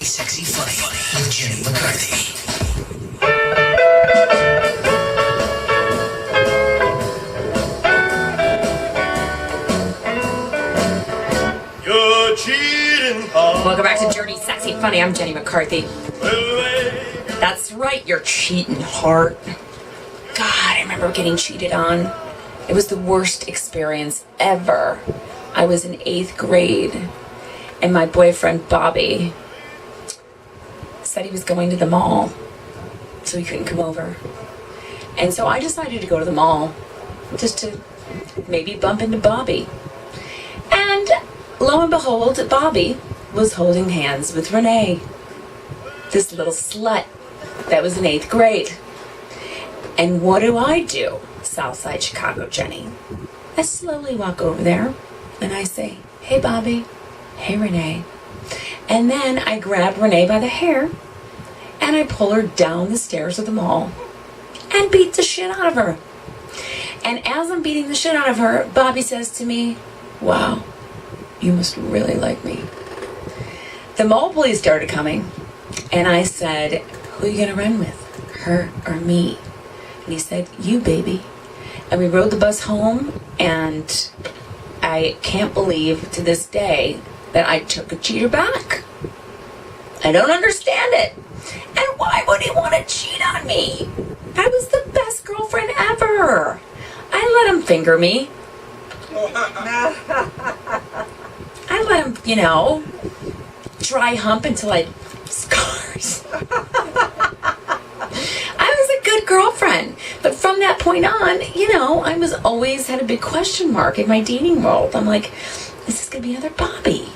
Sexy Funny with Jenny McCarthy. You're cheating on. Welcome back to Dirty Sexy Funny. I'm Jenny McCarthy. That's right, you're cheating heart. God, I remember getting cheated on. It was the worst experience ever. I was in 8th grade, and my boyfriend, Bobby, said he was going to the mall, so he couldn't come over. And so I decided to go to the mall, just to maybe bump into Bobby. And lo and behold, Bobby was holding hands with Renee, this little slut that was in 8th grade. And what do? Southside Chicago Jenny. I slowly walk over there and I say, "Hey Bobby, hey Renee." And then I grab Renee by the hair and I pull her down the stairs of the mall and beat the shit out of her. And as I'm beating the shit out of her, Bobby says to me, "Wow, you must really like me." The mall police started coming, and I said, "Who are you gonna run with, her or me?" And he said, "You, baby." And we rode the bus home, and I can't believe to this day that I took a cheater back. I don't understand it. And why would he want to cheat on me? I was the best girlfriend ever. I let him finger me. I let him, dry hump until I had scars. I was a good girlfriend. But from that point on, I was always had a big question mark in my dating world. I'm like, is this going to be another Bobby?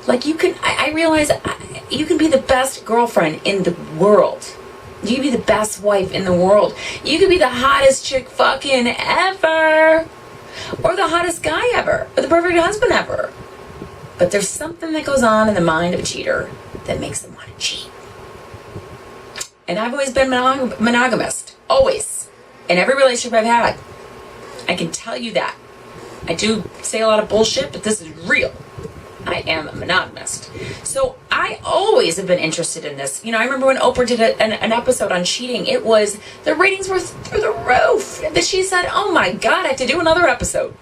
Like, I realize you can be the best girlfriend in the world. You can be the best wife in the world. You can be the hottest chick fucking ever. Or the hottest guy ever. Or the perfect husband ever. But there's something that goes on in the mind of a cheater that makes them want to cheat. And I've always been monogamist. Always. In every relationship I've had. I can tell you that. I do say a lot of bullshit, but this is real. I am a monogamist. So I always have been interested in this. I remember when Oprah did an episode on cheating. The ratings were through the roof. That she said, "Oh my God, I have to do another episode."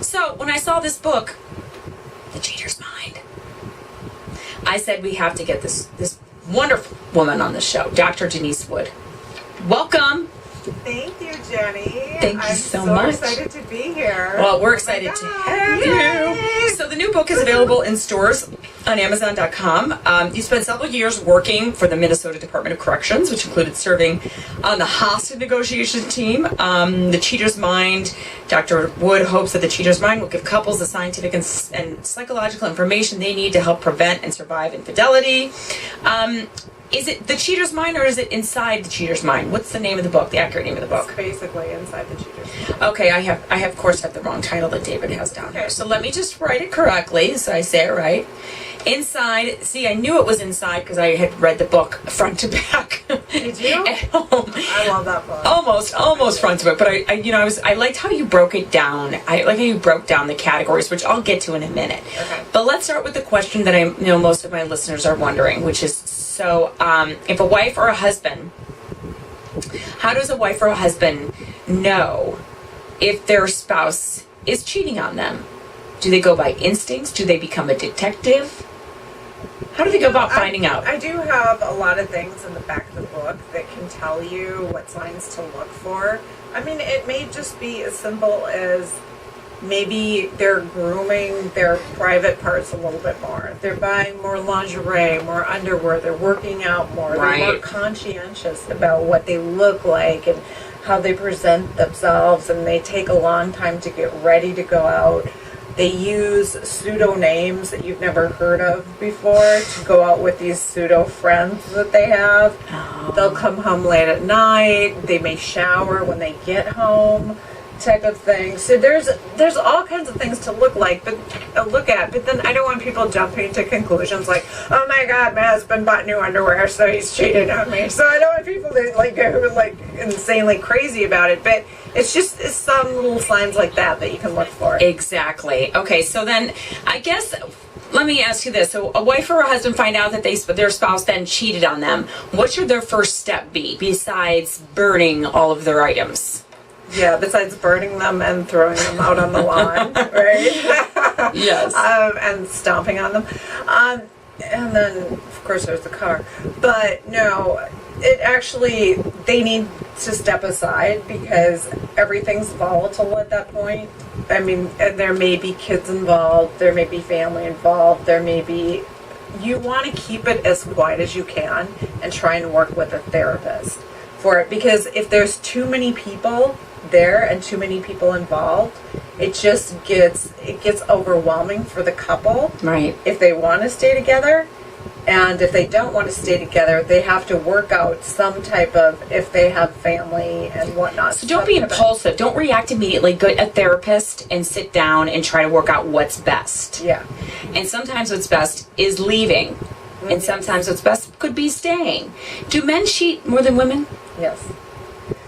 So when I saw this book, The Cheater's Mind, I said we have to get this wonderful woman on the show, Dr. Denise Wood. Welcome. Thank you, Jenny. Thank you so much. I'm so excited to be here. Well, we're excited to have you. So the new book is available in stores on Amazon.com. You spent several years working for the Minnesota Department of Corrections, which included serving on the hostage negotiation team. The Cheater's Mind. Dr. Wood hopes that The Cheater's Mind will give couples the scientific and psychological information they need to help prevent and survive infidelity. Is it The Cheater's Mind, or is it Inside the Cheater's Mind? What's the name of the book, the accurate name of the book? It's basically Inside the Cheater's Mind. Okay, I of course have the wrong title that David has down here. So let me just write it correctly so I say it right. Inside, see, I knew it was inside because I had read the book front to back. Did you? At home. I love that book. Almost front to back. But I liked how you broke it down. I like how you broke down the categories, which I'll get to in a minute. Okay. But let's start with the question that I know most of my listeners are wondering, which is, so if a wife or a husband, how does a wife or a husband know if their spouse is cheating on them? Do they go by instincts? Do they become a detective? How do they go about finding out? I do have a lot of things in the back of the book that can tell you what signs to look for. I mean, it may just be as simple as maybe they're grooming their private parts a little bit more. They're buying more lingerie, more underwear. They're working out more. Right. They're more conscientious about what they look like and how they present themselves, and they take a long time to get ready to go out. They use pseudo names that you've never heard of before to go out with these pseudo friends that they have. Oh. They'll come home late at night. They may shower when they get home, type of thing. So there's all kinds of things to look at, but then I don't want people jumping to conclusions like, oh my God, my husband bought new underwear, so he's cheated on me. So I don't want people to go insanely crazy about it, but it's some little signs like that you can look for. Exactly. Okay, so then I guess let me ask you this. So a wife or a husband find out that their spouse then cheated on them. What should their first step be besides burning all of their items? Yeah, besides burning them and throwing them out on the lawn, right? Yes. And stomping on them. And then, of course, there's the car. But no, it actually, they need to step aside because everything's volatile at that point. I mean, and there may be kids involved, there may be family involved, there may be, you want to keep it as quiet as you can and try and work with a therapist for it. Because if there's too many people there and too many people involved, it just gets overwhelming for the couple. Right. If they want to stay together, and if they don't want to stay together, they have to work out some type of, if they have family and whatnot. So don't be impulsive. Don't react immediately. Go to a therapist and sit down and try to work out what's best. Yeah. And sometimes what's best is leaving. Mm-hmm. And sometimes what's best could be staying. Do men cheat more than women? Yes.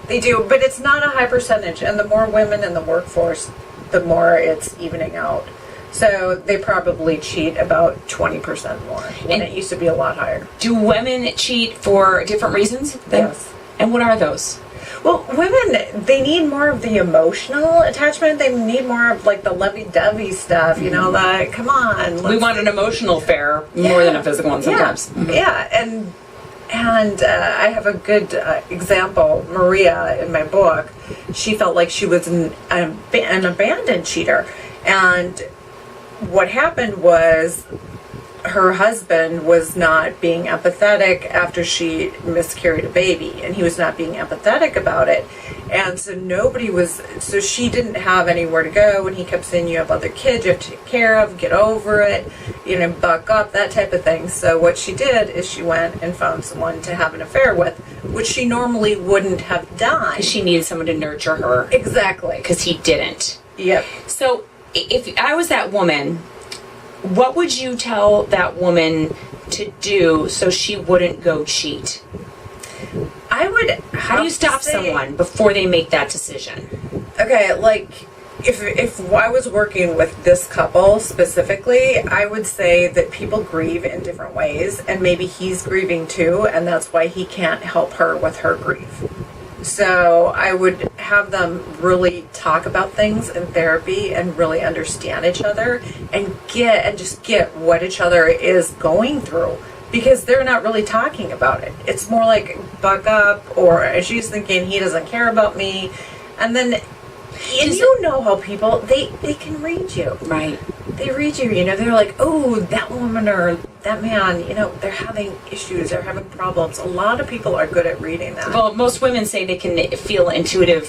They do, but it's not a high percentage. And the more women in the workforce, the more it's evening out. So they probably cheat about 20% more when it used to be a lot higher. Do women cheat for different reasons? Yes. And what are those? Well, women, they need more of the emotional attachment. They need more of like the lovey-dovey stuff, you know, like, come on. We want an emotional affair more than a physical one sometimes. Yeah, and I have a good example, Maria, in my book. She felt like she was an abandoned cheater. And what happened was her husband was not being empathetic after she miscarried a baby, and he was not being empathetic about it. And so she didn't have anywhere to go, and he kept saying, you have other kids you have to take care of, get over it, you know, buck up, that type of thing. So what she did is she went and found someone to have an affair with, which she normally wouldn't have done. Because she needed someone to nurture her. Exactly. Because he didn't. Yep. So if I was that woman, what would you tell that woman to do so she wouldn't go cheat? How do you stop someone before they make that decision? Okay, like if I was working with this couple specifically, I would say that people grieve in different ways, and maybe he's grieving too, and that's why he can't help her with her grief. So I would have them really talk about things in therapy and really understand each other and just get what each other is going through, because they're not really talking about it. It's more like buck up, or she's thinking he doesn't care about me. And then, and you know how people, they can read you. Right. They read you, you know, they're like, oh, that woman or that man, you know, they're having issues, they're having problems. A lot of people are good at reading that. Well, most women say they can feel intuitive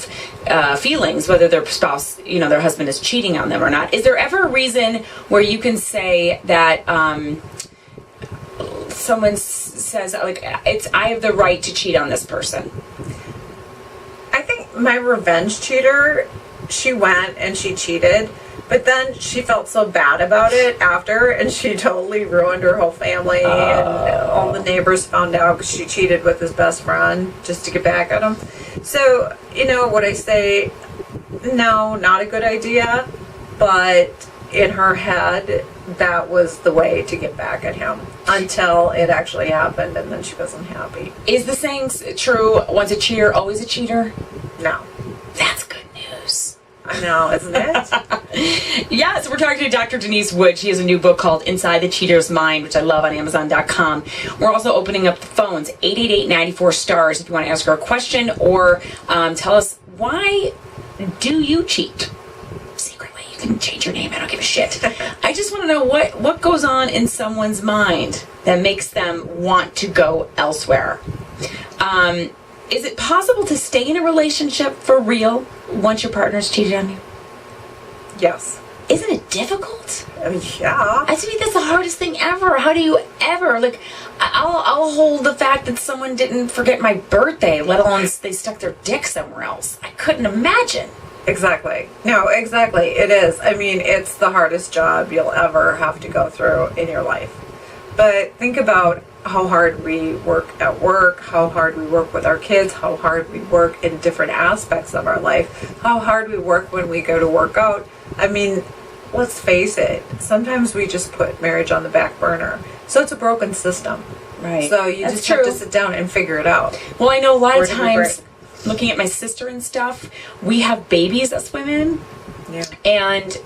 feelings, whether their spouse, you know, their husband is cheating on them or not. Is there ever a reason where you can say that someone says, like, I have the right to cheat on this person? I think my revenge cheater, she went and she cheated, but then she felt so bad about it after, and she totally ruined her whole family, and all the neighbors found out because she cheated with his best friend just to get back at him. So, you know what I say, no, not a good idea, but in her head, that was the way to get back at him until it actually happened, and then she wasn't happy. Is the saying true, once a cheater, always a cheater? No. That's good news. I know, isn't it? Yeah, so we're talking to Dr. Denise Wood. She has a new book called Inside the Cheater's Mind, which I love, on Amazon.com. We're also opening up the phones, 888-94-STARS, if you want to ask her a question or tell us, why do you cheat? Secretly, you can change your name. I don't give a shit. I just want to know what goes on in someone's mind that makes them want to go elsewhere. Is it possible to stay in a relationship for real once your partner's cheated on you? Yes. Isn't it difficult? Yeah. I think that's the hardest thing ever. How do you ever, like, I'll hold the fact that someone didn't forget my birthday, let alone they stuck their dick somewhere else. I couldn't imagine. Exactly. No, exactly. It is. I mean, it's the hardest job you'll ever have to go through in your life. But think about how hard we work at work, how hard we work with our kids, how hard we work in different aspects of our life, how hard we work when we go to work out. I mean, let's face it, sometimes we just put marriage on the back burner. So it's a broken system. Right. So you That's just true. have to sit down and figure it out. Well, I know a lot Where of did we times, looking at my sister and stuff, we have babies as women. Yeah. And,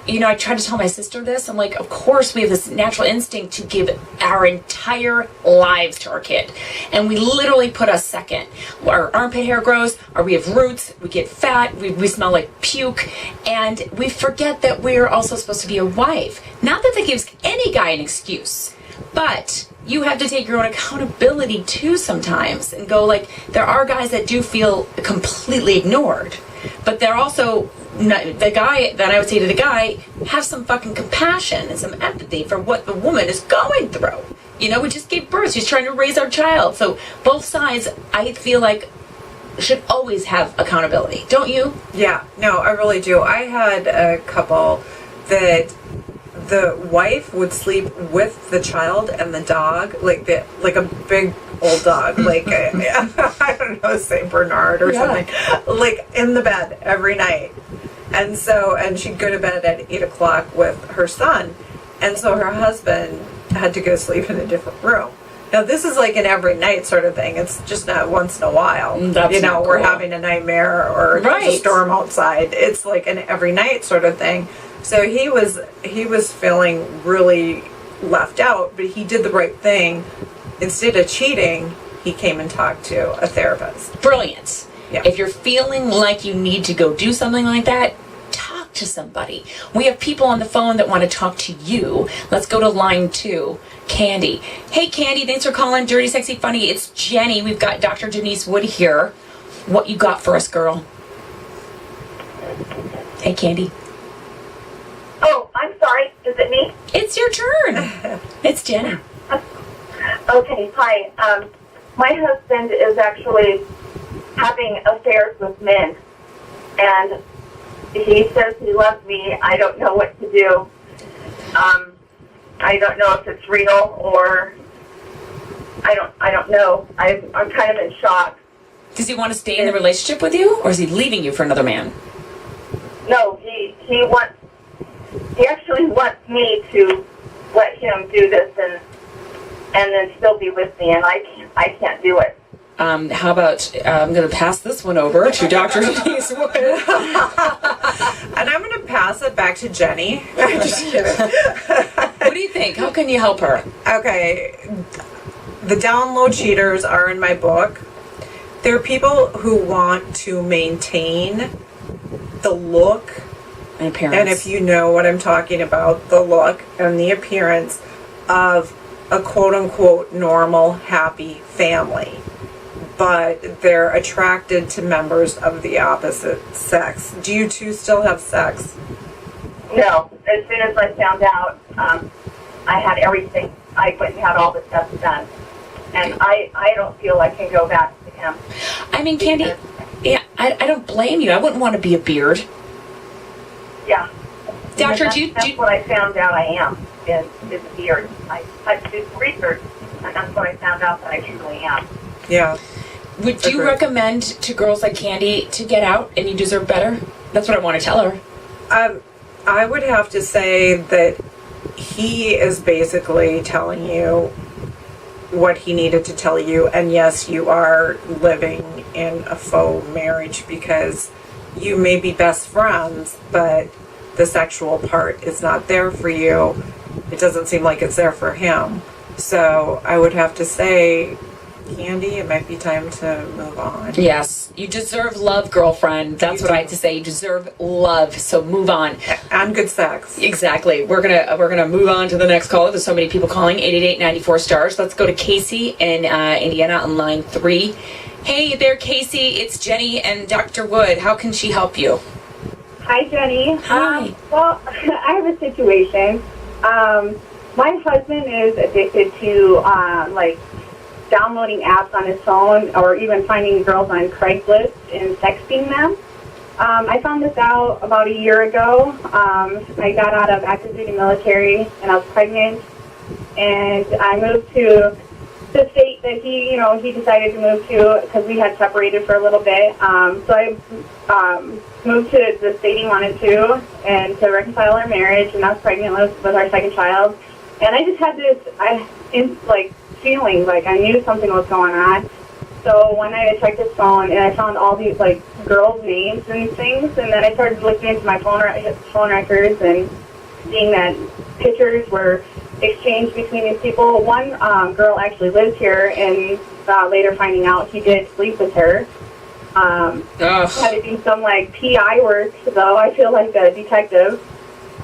you know, I tried to tell my sister this. I'm like, of course we have this natural instinct to give our entire lives to our kid. And we literally put us second. Our armpit hair grows, or we have roots, we get fat, we smell like puke, and we forget that we're also supposed to be a wife. Not that gives any guy an excuse, but you have to take your own accountability too sometimes and go like, there are guys that do feel completely ignored, but they're also the guy that I would say to the guy, have some fucking compassion and some empathy for what the woman is going through. You know, we just gave birth. She's trying to raise our child. So both sides, I feel like, should always have accountability. Don't you? Yeah, no, I really do. I had a couple that the wife would sleep with the child and the dog, like a big old dog, like I don't know, Saint Bernard or something, like in the bed every night. And she'd go to bed at 8 o'clock with her son, and so her husband had to go sleep in a different room. Now this is like an every night sort of thing. It's just not once in a while. That's you know, not we're cool. having a nightmare or there's a storm outside. It's like an every night sort of thing. So he was feeling really left out, but he did the right thing. Instead of cheating, he came and talked to a therapist. Brilliant. Yeah. If you're feeling like you need to go do something like that, talk to somebody. We have people on the phone that want to talk to you. Let's go to line 2. Candy. Hey, Candy, thanks for calling Dirty, Sexy, Funny. It's Jenny. We've got Dr. Denise Wood here. What you got for us, girl? Hey, Candy. Oh, I'm sorry. Is it me? It's your turn. It's Jenny. Okay, hi. My husband is actually having affairs with men, and he says he loves me. I don't know what to do. I don't know if it's real or I don't know. I'm kind of in shock. Does he want to stay in the relationship with you, or is he leaving you for another man? No, he actually wants me to let him do this and then still be with me, and I can't do it. How about I'm going to pass this one over to Dr. Denise Wood. And I'm going to pass it back to Jenny. Just kidding. What do you think? How can you help her? Okay, the down low cheaters are in my book. There are people who want to maintain the look, And appearance. and if you know what I'm talking about, the look and the appearance of a quote-unquote normal, happy family. But they're attracted to members of the opposite sex. Do you two still have sex? No. As soon as I found out, I had everything. I went and had all the stuff done. And I don't feel I can go back to him. I mean, Candy, yeah, I don't blame you. I wouldn't want to be a beard. Yeah. Doctor, That's what I found out I am, is a beard. I had to do some research, and that's what I found out that I truly am. Yeah. would you recommend to girls like Candy to get out and you deserve better? That's what I want to tell her. I would have to say that he is basically telling you what he needed to tell you, and yes, you are living in a faux marriage because you may be best friends, but the sexual part is not there for you. It doesn't seem like it's there for him. So I would have to say, Candy, it might be time to move on. Yes, you deserve love, girlfriend. That's what I have to say. You deserve love, so move on. And good sex. Exactly. We're gonna move on to the next caller. There's so many people calling. 888-94-STARS. Let's go to Casey in Indiana on line 3. Hey there, Casey. It's Jenny and Dr. Wood. How can she help you? Hi, Jenny. Hi. Well, I have a situation. My husband is addicted to downloading apps on his phone, or even finding girls on Craigslist and texting them. I found this out about a year ago. I got out of active duty military and I was pregnant, and I moved to the state that he decided to move to because we had separated for a little bit. So I moved to the state he wanted to, and to reconcile our marriage, and I was pregnant with our second child. And I just had this, feeling like I knew something was going on. So one night I checked his phone, and I found all these, girls' names and things, and then I started looking into my phone records and seeing that pictures were exchanged between these people. One girl actually lives here, and later finding out he did sleep with her. Had to do some PI work, though. I feel like a detective.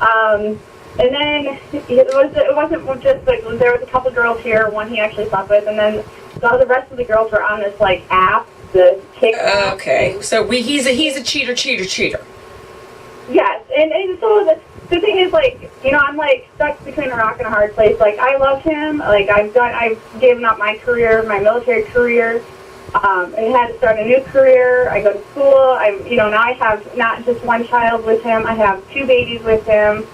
And then it wasn't just there was a couple girls here. One he actually slept with, and then the rest of the girls were on this app, the TikTok. Okay, so he's a cheater. Yes, and so the thing is, I'm stuck between a rock and a hard place. I love him. I've given up my career, my military career. I had to start a new career. I go to school. Now I have not just one child with him. I have 2 babies with him.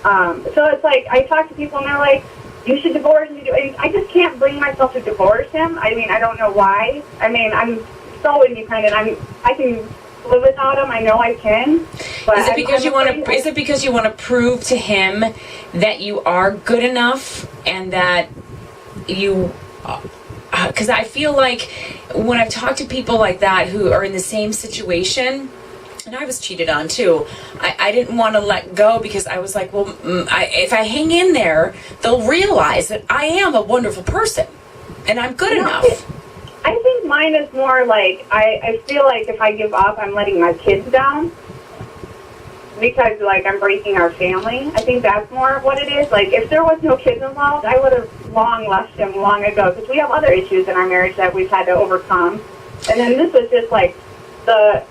So it's I talk to people, and they're like, you should divorce him. I just can't bring myself to divorce him. I don't know why. I'm so independent. I can live without him. I know I can. But is it because you want to prove to him that you are good enough, and that you? Because I feel like when I've talked to people like that who are in the same situation, and I was cheated on too, I didn't want to let go, because I was like, well, if I hang in there, they'll realize that I am a wonderful person and I'm good enough. I think mine is more I feel like if I give up, I'm letting my kids down, because I'm breaking our family. I think that's more what it is. If there was no kids involved, I would have long left him long ago, because we have other issues in our marriage that we've had to overcome. And then this was just the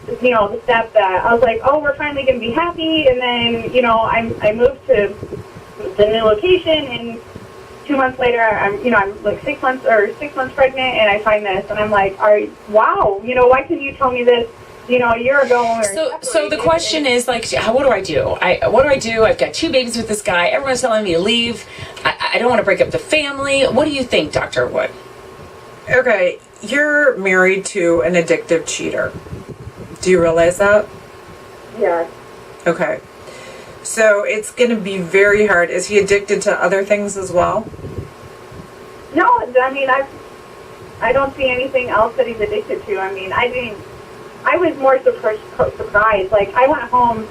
step that I was oh, we're finally going to be happy. And then I moved to the new location, and 2 months later I'm 6 months pregnant, and I find this, and I'm wow, why couldn't you tell me this a year ago? So the question is what do I do? What do I do? I've got 2 babies with this guy. Everyone's telling me to leave. I don't want to break up the family. What do you think, Dr. Wood? Okay, you're married to an addictive cheater. Do you realize that? Yeah. Okay. So it's going to be very hard. Is he addicted to other things as well? No, I don't see anything else that he's addicted to. I was more surprised. I went home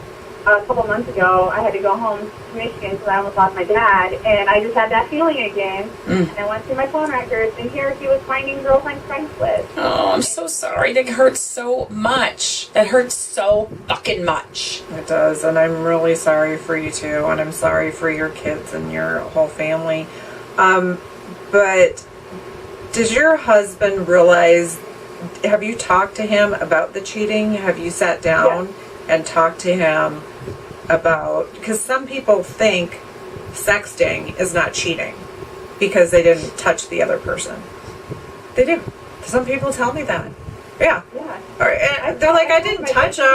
a couple months ago. I had to go home to Michigan because I almost lost my dad, and I just had that feeling again. And I went through my phone records, and here he was finding girls on Craigslist. Oh, I'm so sorry. That hurts so much. That hurts so fucking much. It does, and I'm really sorry for you too, and I'm sorry for your kids and your whole family. But does your husband realize? Have you talked to him about the cheating? Have you sat down and talked to him about, because some people think sexting is not cheating because they didn't touch the other person. They do. Some people tell me that. Yeah. Or they're like, I didn't touch him.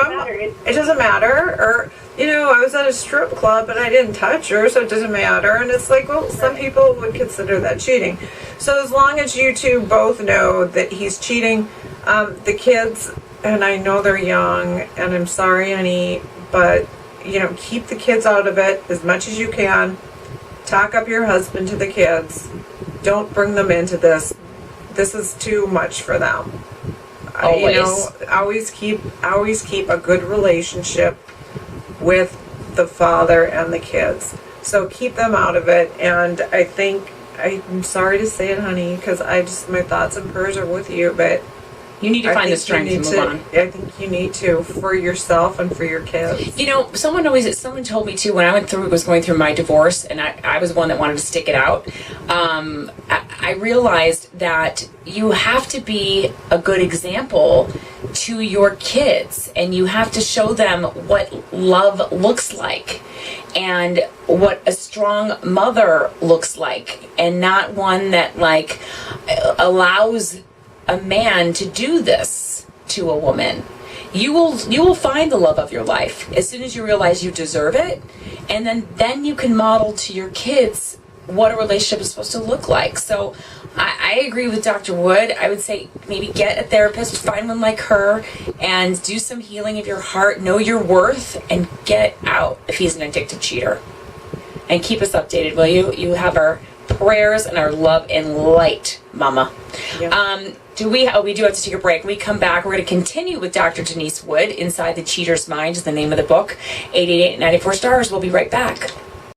It doesn't matter. Or, I was at a strip club and I didn't touch her, so it doesn't matter. And it's well, some people would consider that cheating. So as long as you two both know that he's cheating, the kids, and I know they're young, and I'm sorry, honey, but, keep the kids out of it as much as you can. Talk up your husband to the kids. Don't bring them into this. This is too much for them. Always keep a good relationship with the father and the kids. So keep them out of it. And I think, I'm sorry to say it, honey, because my thoughts and prayers are with you, but you need to find the strength to move on. I think you need to, for yourself and for your kids. Someone told me too, when I was going through my divorce, and I was one that wanted to stick it out. I realized that you have to be a good example to your kids, and you have to show them what love looks like and what a strong mother looks like, and not one that allows a man to do this to a woman. You will find the love of your life as soon as you realize you deserve it, and then you can model to your kids what a relationship is supposed to look like. So I agree with Dr. Wood. I would say maybe get a therapist, find one like her, and do some healing of your heart, know your worth, and get out if he's an addicted cheater. And keep us updated, will you? You have our prayers and our love and light, Mama. Yeah. We do have to take a break. When we come back, we're going to continue with Dr. Denise Wood. Inside the Cheater's Mind is the name of the book. 888-94-STARS. We'll be right back.